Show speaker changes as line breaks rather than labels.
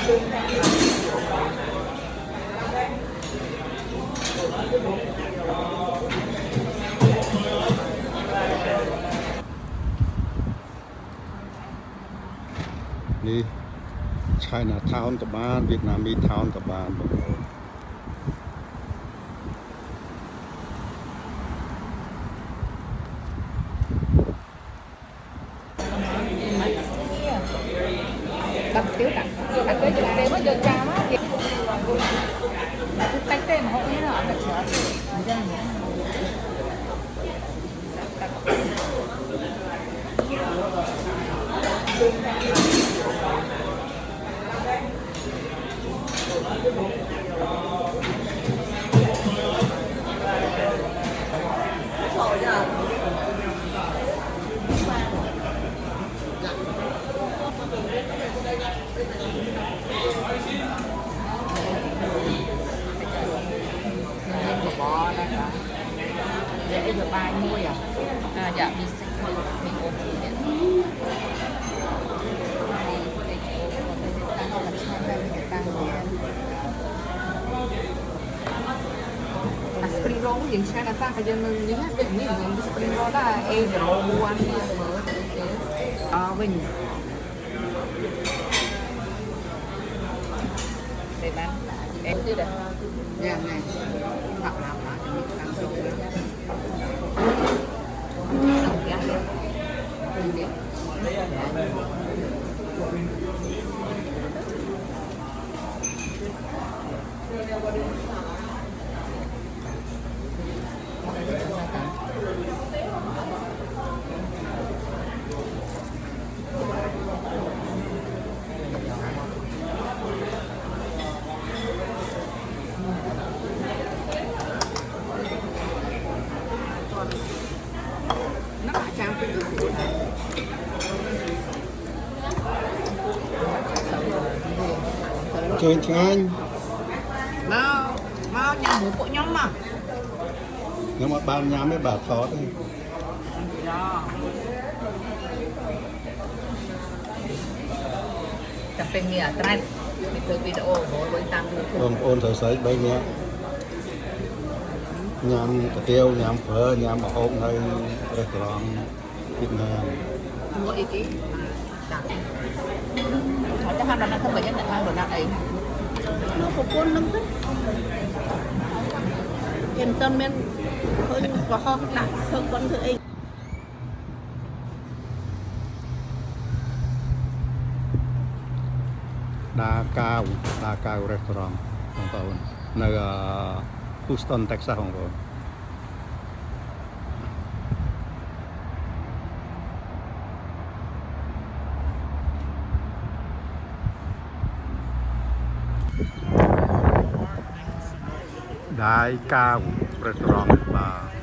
นี่ China Town กับบ้านเวียดนามี Town กับบ้านบอก
đặt tiểu đặt tới giờ đây mới giờ chào á tay tên mà không biết là đặt sửa bò đây hả? Để giờ ba nuôi à? Dạ mình sẽ mình ổn định. Spring roll những cái là ta phải cho nên những cái những spring roll đó là egg roll one mở mình để bán em chưa được nhà này hoặc làm mà thì mình làm rồi đồng giá nó lại trang cái thứ
chơi chơi
mau nhà bố của nhóm mà
nhưng mà ban nhà mấy bà thó thôi
จะเป็นเนี่ยตรัสมีตัววิดีโอโหบนตามดู
ông ôn thở sấy bây nhé nhám cà tiêu nhám phở nhám bò ôm hay restaurant Việt Nam
ตัวอีกทีจังเขาจะทำแบบนั้นทำแบบนี้แต่ทำแบบนั้นเอง
nó có cuốn lắm thế yên tâm men hơi có ho đặt hơi con thử anh
Đa Cao restaurantของเขาในHouston Texas ของเขาได้9 restaurant บาร์